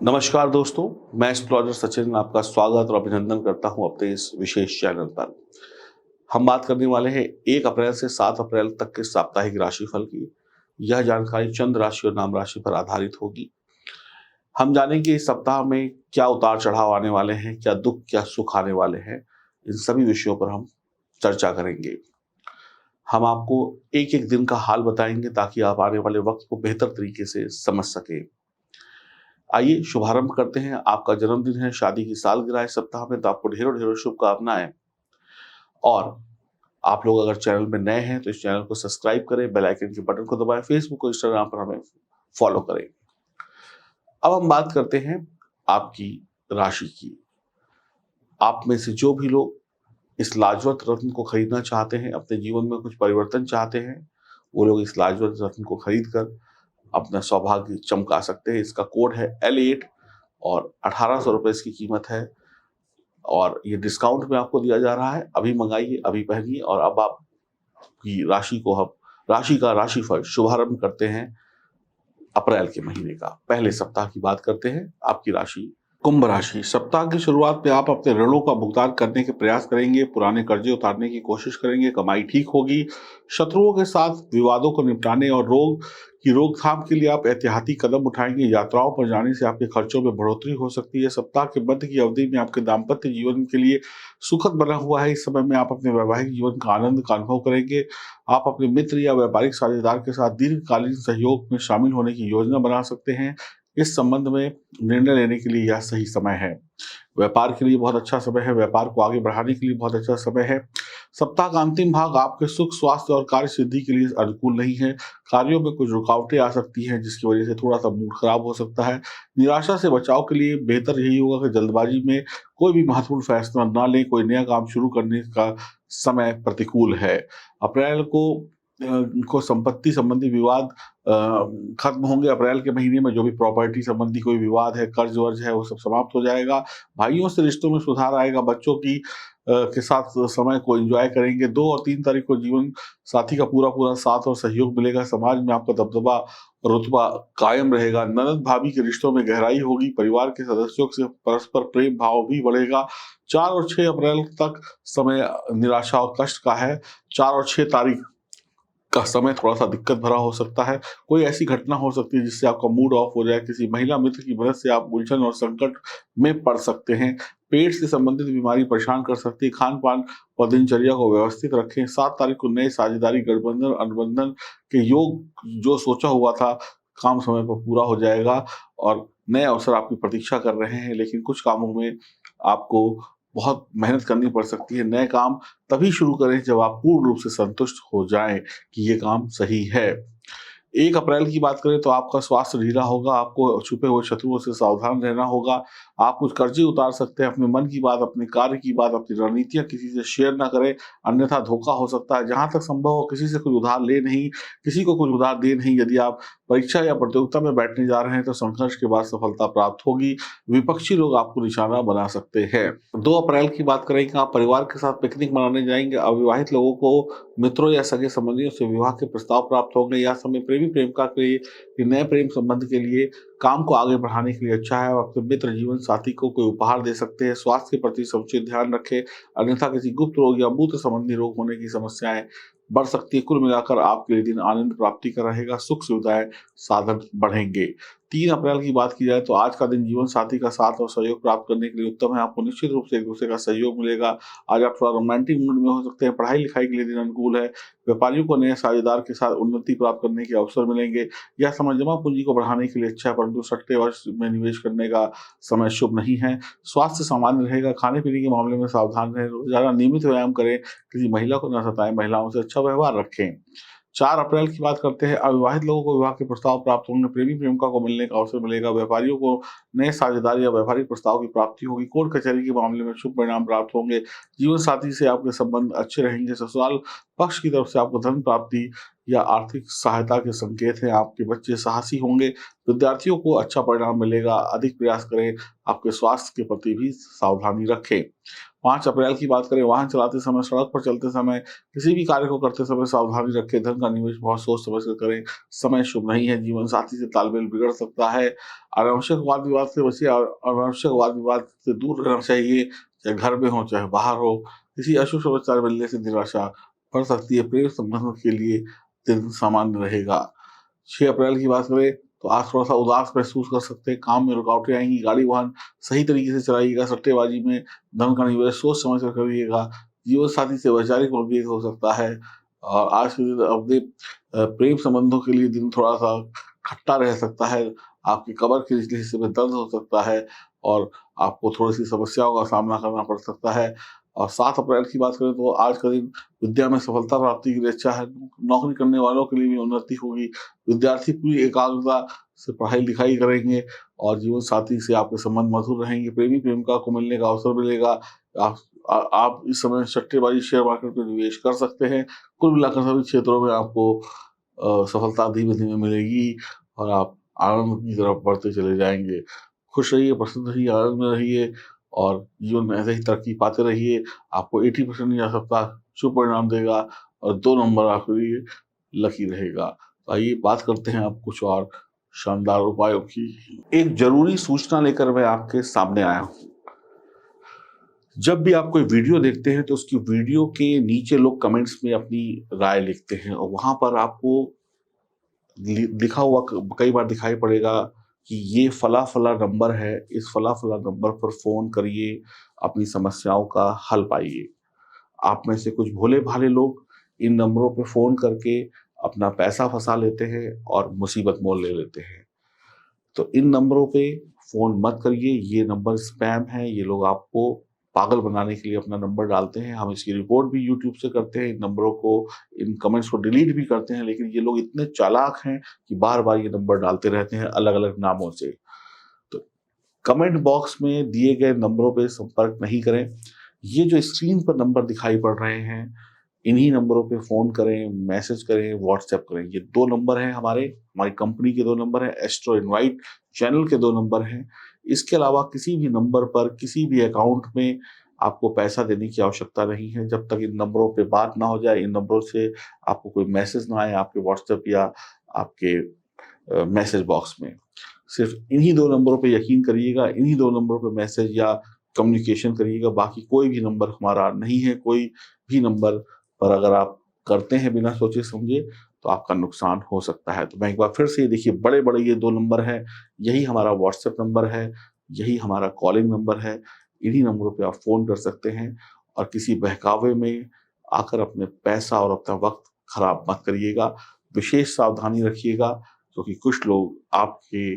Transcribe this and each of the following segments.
नमस्कार दोस्तों, मैं एस्ट्रोलॉजर सचिन आपका स्वागत और अभिनंदन करता हूं अपने इस विशेष चैनल पर। हम बात करने वाले हैं 1 अप्रैल से 7 अप्रैल तक के साप्ताहिक राशिफल की। यह जानकारी चंद्र राशि और नाम राशि पर आधारित होगी। हम जानेंगे इस सप्ताह में क्या उतार-चढ़ाव आने वाले हैं, क्या दुःख, क्या सुख आने वाले हैं। इन सभी विषयों पर हम चर्चा करेंगे। हम आपको एक-एक दिन का हाल बताएंगे ताकि आप आने वाले वक्त को बेहतर तरीके से समझ सकें। आइए शुभारंभ करते हैं। आपका जन्मदिन है, शादी की सालगिरह है सप्ताह में, तो आपको ढेरों-ढेरों शुभकामनाएँ। और आप लोग अगर चैनल में नए हैं तो इस चैनल को सब्सक्राइब करें, बेल आइकन के बटन को दबाएं, फेसबुक और इंस्टाग्राम पर हमें फॉलो करें। अब हम बात करते हैं आपकी राशि की। आप में से जो भी लोग इस लाजवंत रत्न को खरीदना चाहते हैं, अपने जीवन में कुछ परिवर्तन चाहते हैं, वो लोग इस लाजवंत रत्न को खरीद कर अपना सौभाग्य चमका सकते हैं। इसका कोड है L8 और 1800 रुपए इसकी कीमत है और ये डिस्काउंट में आपको दिया जा रहा है। अभी मंगाइए, अभी पहनिए और अब आपकी राशि को हम राशि का राशिफल शुभारंभ करते हैं। अप्रैल के महीने का पहले सप्ताह की बात करते हैं। आपकी राशि कुंभ राशि। सप्ताह की शुरुआत में आप अपने ऋणों का भुगतान करने के प्रयास करेंगे, पुराने कर्जे उतारने की कोशिश करेंगे, कमाई ठीक होगी। शत्रुओं के साथ विवादों को निपटाने और रोग की रोकथाम के लिए आप एहतियाती कदम उठाएंगे। यात्राओं पर जाने से आपके खर्चों में बढ़ोतरी हो सकती है। सप्ताह के मध्य की अवधि में आपके दाम्पत्य जीवन के लिए सुखद बना हुआ है। इस समय में आप अपने वैवाहिक जीवन का आनंद का अनुभव करेंगे। आप अपने मित्र या व्यापारिक साझेदार के साथ दीर्घकालीन सहयोग में शामिल होने की योजना बना सकते हैं। इस संबंध में निर्णय लेने के लिए यह सही समय है। व्यापार के लिए बहुत अच्छा समय है, व्यापार को आगे बढ़ाने के लिए बहुत अच्छा समय है। सप्ताह का अंतिम भाग आपके सुख, स्वास्थ्य और कार्य सिद्धि के लिए अनुकूल नहीं है। कार्यों में कुछ रुकावटें आ सकती हैं जिसकी वजह से थोड़ा सा मूड खराब हो सकता है। निराशा से बचाव के लिए बेहतर यही होगा कि जल्दबाजी में कोई भी महत्वपूर्ण फैसला ना लें। कोई नया काम शुरू करने का समय प्रतिकूल है। अप्रैल को संपत्ति संबंधी विवाद खत्म होंगे। अप्रैल के महीने में जो भी प्रॉपर्टी संबंधी कोई विवाद है, कर्ज वर्ज है, वो सब समाप्त हो जाएगा। भाइयों से रिश्तों में सुधार आएगा। बच्चों के साथ समय को एंजॉय करेंगे। 2 और 3 तारीख को जीवन साथी का पूरा साथ और सहयोग मिलेगा। समाज में आपका दबदबा और रुतबा कायम रहेगा। ननद भाभी के रिश्तों में गहराई होगी। परिवार के सदस्यों से परस्पर प्रेम भाव भी बढ़ेगा। 4 और 6 अप्रैल तक समय निराशा और कष्ट का है। 4 और 6 तारीख का समय थोड़ा-सा दिक्कत भरा हो सकता है। कोई ऐसी घटना हो सकती है जिससे आपका मूड ऑफ हो जाए। किसी महिला मित्र की मदद से आप उलझन और संकट में पड़ सकते हैं। पेट से संबंधित बीमारी परेशान कर सकती है। खान-पान और दिनचर्या को व्यवस्थित रखें। 7 तारीख को नए साझेदारी, गठबंधन, अनुबंधन के योग जो सोचा हुआ था, काम समय पर पूरा हो जाएगा और नए अवसर आपकी प्रतीक्षा कर रहे हैं। लेकिन कुछ कामों में आपको बहुत मेहनत करनी पड़ सकती है। नए काम तभी शुरू करें जब आप पूर्ण रूप से संतुष्ट हो जाएँ कि ये काम सही है। 1 अप्रैल की बात करें तो आपका स्वास्थ्य ढीला होगा, आपको छुपे हुए शत्रुओं से सावधान रहना होगा। आप कुछ कर्जे उतार सकते हैं। अपने मन की बात, अपने कार्य की बात, अपनी रणनीतियाँ किसी से शेयर ना करें, अन्यथा धोखा हो सकता है। जहाँ तक संभव हो किसी से कुछ उधार ले नहीं, किसी को कुछ उधार दे नहीं। यदि आप परीक्षा या प्रतियोगिता में बैठने जा रहे हैं तो संघर्ष के बाद सफलता प्राप्त होगी। विपक्षी लोग आपको निशाना बना सकते हैं। 2 अप्रैल की बात करें कि आप परिवार के साथ पिकनिक मनाने जाएँगे। अविवाहित लोगों को मित्रों या सगे संबंधियों से विवाह के प्रस्ताव प्राप्त होंगे। यह समय प्रेमी-प्रेमिका के लिए नए प्रेम संबंध के लिए काम को आगे बढ़ाने के लिए अच्छा है। आप अपने मित्र जीवन साथी को कोई उपहार दे सकते हैं। स्वास्थ्य के प्रति समुचित ध्यान रखें, अन्यथा किसी गुप्त रोग या मूत्र संबंधी रोग होने की समस्याएं बढ़ सकती है। कुल मिलाकर आपके लिए दिन आनंद प्राप्ति का रहेगा। सुख सुविधाएं साधन बढ़ेंगे। 3 अप्रैल की बात की जाए तो आज का दिन जीवन साथी का साथ और सहयोग प्राप्त करने के लिए उत्तम है। आपको निश्चित रूप से एक दूसरे का सहयोग मिलेगा। आज आप थोड़ा रोमांटिक मूड में हो सकते हैं। पढ़ाई लिखाई के लिए दिन अनुकूल है। व्यापारियों को नए साझेदार के साथ उन्नति प्राप्त करने के अवसर मिलेंगे। यह समय जमा पूंजी को बढ़ाने के लिए अच्छा है, परंतु सट्टे वर्ष में निवेश करने का समय शुभ नहीं है। स्वास्थ्य सामान्य रहेगा। खाने पीने के मामले में सावधान रहें। रोजाना नियमित व्यायाम करें। किसी महिला को न सताएं। महिलाओं से अच्छा व्यवहार रखें। 4 अप्रैल की बात करते हैं। अविवाहित लोगों को विवाह के प्रस्ताव प्राप्त होंगे। प्रेमी प्रेमिका को मिलने का अवसर मिलेगा। व्यापारियों को नए साझेदार या व्यापारिक प्रस्ताव की प्राप्ति होगी। कोर्ट कचहरी के मामले में शुभ परिणाम प्राप्त होंगे। जीवन साथी से आपके संबंध अच्छे रहेंगे। ससुराल पक्ष की तरफ से आपको धन प्राप्ति या आर्थिक सहायता के संकेत हैं। आपके बच्चे साहसी होंगे, विद्यार्थियों को अच्छा परिणाम मिलेगा। अधिक प्रयास करें, आपके स्वास्थ्य के प्रति भी सावधानी रखें। 5 अप्रैल की बात करें, वाहन चलाते समय, सड़क पर चलते समय, किसी भी कार्य को करते समय सावधानी रखें। धन का निवेश बहुत सोच समझ कर करें। समय शुभ नहीं है, जीवन साथी से तालमेल बिगड़ सकता है। अनावश्यक वाद विवाद से बचिए और अनावश्यक वाद विवाद से दूर रहना चाहिए, चाहे घर में हो चाहे बाहर हो। किसी अशुभ समाचार मिलने से निराशा बढ़ सकती है। प्रेम संबंधों के लिए दिन सामान्य रहेगा। 6 अप्रैल की बात करें तो आज थोड़ा-सा उदास महसूस कर सकते हैं, काम में रुकावटें आएँगी, गाड़ी वाहन सही तरीके से चलाइएगा, सट्टेबाजी में धन का निवेश सोच समझ कर करिएगा। जीवन साथी से वैचारिक मतभेद हो सकता है और आज के दिन अपने प्रेम संबंधों के लिए दिन थोड़ा-सा खट्टा रह सकता है। आपके कमर के निचले हिस्से में दर्द हो सकता है और आपको थोड़ी-सी समस्याओं का सामना करना पड़ सकता है। और 7 अप्रैल की बात करें तो आज का दिन विद्या में सफलता प्राप्ति के लिए अच्छा है। नौकरी करने वालों के लिए भी उन्नति होगी। विद्यार्थी पूरी एकाग्रता से पढ़ाई-लिखाई करेंगे और जीवन साथी से आपके संबंध मधुर रहेंगे। प्रेमी-प्रेमिका को मिलने का अवसर मिलेगा। आप आप इस समय सट्टेबाजी शेयर मार्केट में निवेश कर सकते हैं। कुल मिलाकर सभी क्षेत्रों में आपको सफलता धीमे-धीमे मिलेगी और आप आनंद की तरफ बढ़ते चले जाएँगे। खुश रहिए, प्रसन्न रहिए, आनंद में रहिए और जीवन में ऐसे ही तरक्की पाते रहिए। आपको 80% यह सप्ताह शुभ परिणाम देगा और 2 नंबर आपके लिए लकी रहेगा। तो आइए बात करते हैं अब कुछ और शानदार उपायों की। एक ज़रूरी सूचना लेकर मैं आपके सामने आया हूँ। जब भी आप कोई वीडियो देखते हैं तो उसकी वीडियो के नीचे लोग कमेंट्स में अपनी राय लिखते हैं और वहाँ पर आपको लिखा हुआ कई बार दिखाई पड़ेगा कि ये फला-फला नंबर है, इस फला-फला नंबर पर फ़ोन करिए, अपनी समस्याओं का हल पाइए। आप में से कुछ भोले-भाले लोग इन नंबरों पे फ़ोन करके अपना पैसा फँसा लेते हैं और मुसीबत मोल ले लेते हैं। तो इन नंबरों पे फ़ोन मत करिए, ये नंबर स्पैम है, ये लोग आपको पागल बनाने के लिए अपना नंबर डालते हैं। हम इसकी रिपोर्ट भी यूट्यूब से करते हैं, इन नंबरों को, इन कमेंट्स को डिलीट भी करते हैं, लेकिन ये लोग इतने चालाक हैं कि बार-बार ये नंबर डालते रहते हैं अलग-अलग नामों से। तो कमेंट बॉक्स में दिए गए नंबरों पे संपर्क नहीं करें। ये जो स्क्रीन पर नंबर दिखाई पड़ रहे हैं, इन्हीं नंबरों पे फ़ोन करें, मैसेज करें, व्हाट्सएप करें। ये 2 नंबर हैं हमारी कंपनी के 2 नंबर हैं, एस्ट्रो इनवाइट चैनल के 2 नंबर हैं। इसके अलावा किसी भी नंबर पर, किसी भी अकाउंट में आपको पैसा देने की आवश्यकता नहीं है, जब तक इन नंबरों पे बात ना हो जाए, इन नंबरों से आपको कोई मैसेज ना आए आपके व्हाट्सएप या आपके मैसेज बॉक्स में। सिर्फ़ इन्हीं 2 नंबरों पे यकीन करिएगा, इन्हीं 2 नंबरों पे मैसेज या कम्युनिकेशन करिएगा, बाकी कोई भी नंबर हमारा नहीं है। कोई भी नंबर पर अगर आप करते हैं बिना सोचे-समझे, तो आपका नुकसान हो सकता है। तो मैं एक बार फिर से देखिए, बड़े-बड़े ये 2 नंबर हैं, यही हमारा व्हाट्सएप नंबर है, यही हमारा कॉलिंग नंबर है, इन्हीं नंबरों पे आप फ़ोन कर सकते हैं और किसी बहकावे में आकर अपने पैसा और अपना वक़्त खराब मत करिएगा। विशेष सावधानी रखिएगा क्योंकि कुछ लोग आपके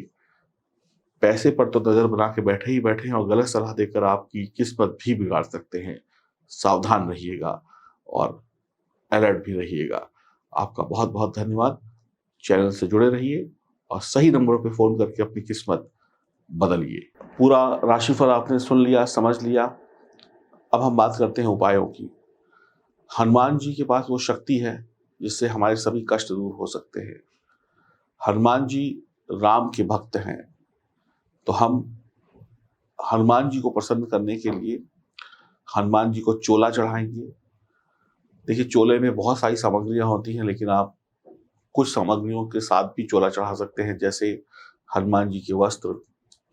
पैसे पर तो नज़र बना के बैठे ही बैठे हैं और गलत सलाह देकर आपकी किस्मत भी बिगाड़ सकते हैं। सावधान रहिएगा और अलर्ट भी रहिएगा। आपका बहुत-बहुत धन्यवाद। चैनल से जुड़े रहिए और सही नंबरों पे फ़ोन करके अपनी किस्मत बदलिए। पूरा राशिफल आपने सुन लिया, समझ लिया। अब हम बात करते हैं उपायों की। हनुमान जी के पास वो शक्ति है जिससे हमारे सभी कष्ट दूर हो सकते हैं। हनुमान जी राम के भक्त हैं, तो हम हनुमान जी को प्रसन्न करने के लिए हनुमान जी को चोला चढ़ाएँगे। देखिए, चोले में बहुत सारी सामग्रियाँ होती हैं, लेकिन आप कुछ सामग्रियों के साथ भी चोला चढ़ा सकते हैं, जैसे हनुमान जी के वस्त्र,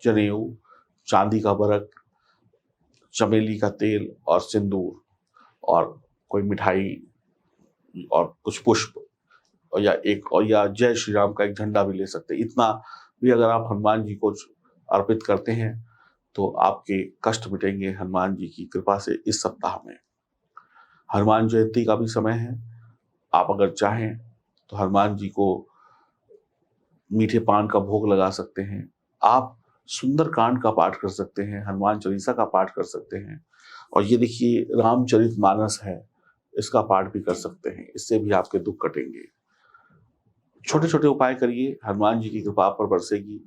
जनेऊ, चांदी का बरक, चमेली का तेल और सिंदूर और कोई मिठाई और कुछ पुष्प और या जय श्री राम का एक झंडा भी ले सकते हैं। इतना भी अगर आप हनुमान जी को अर्पित करते हैं, तो आपके कष्ट मिटेंगे हनुमान जी की कृपा से इस सप्ताह में। हनुमान जयंती का भी समय है। आप अगर चाहें तो हनुमान जी को मीठे पान का भोग लगा सकते हैं। आप सुंदरकांड का पाठ कर सकते हैं, हनुमान चालीसा का पाठ कर सकते हैं और ये देखिए, रामचरितमानस है, इसका पाठ भी कर सकते हैं। इससे भी आपके दुःख कटेंगे। छोटे-छोटे उपाय करिए, हनुमान जी की कृपा आप पर बरसेगी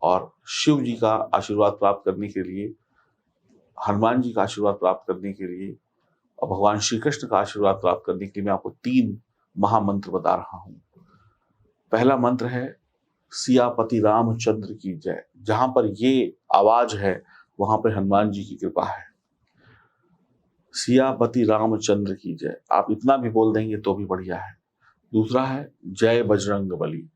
और शिव जी का आशीर्वाद प्राप्त करने के लिए, हनुमान जी का आशीर्वाद प्राप्त करने के लिए और भगवान श्री कृष्ण का आशीर्वाद प्राप्त करने के लिए मैं आपको 3 महामंत्र बता रहा हूं। पहला मंत्र है सियापति रामचंद्र की जय। जहां पर ये आवाज है वहां पर हनुमान जी की कृपा है। सियापति रामचंद्र की जय, आप इतना भी बोल देंगे तो भी बढ़िया है। दूसरा है जय बजरंग बली।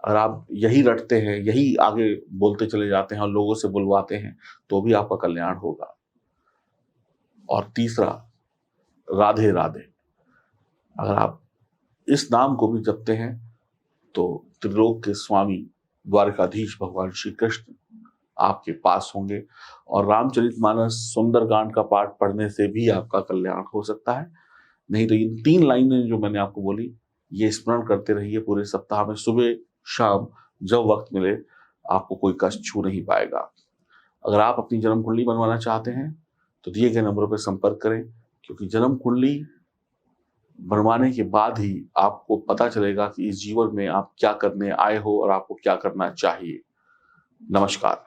अगर आप यही रटते हैं, यही आगे बोलते चले जाते हैं और लोगों से बुलवाते हैं तो भी आपका कल्याण होगा। और तीसरा राधे राधे। अगर आप इस नाम को भी जपते हैं तो त्रिलोक के स्वामी द्वारकाधीश भगवान श्री कृष्ण आपके पास होंगे। और रामचरितमानस सुंदरकांड का पाठ पढ़ने से भी आपका कल्याण हो सकता है। नहीं तो इन 3 लाइनें जो मैंने आपको बोली, ये स्मरण करते रहिए पूरे सप्ताह में, सुबह शाम जब वक्त मिले, आपको कोई कष्ट छू नहीं पाएगा। अगर आप अपनी जन्म कुंडली बनवाना चाहते हैं तो दिए गए नंबरों पर संपर्क करें, क्योंकि जन्म कुंडली बनवाने के बाद ही आपको पता चलेगा कि इस जीवन में आप क्या करने आए हो और आपको क्या करना चाहिए। नमस्कार।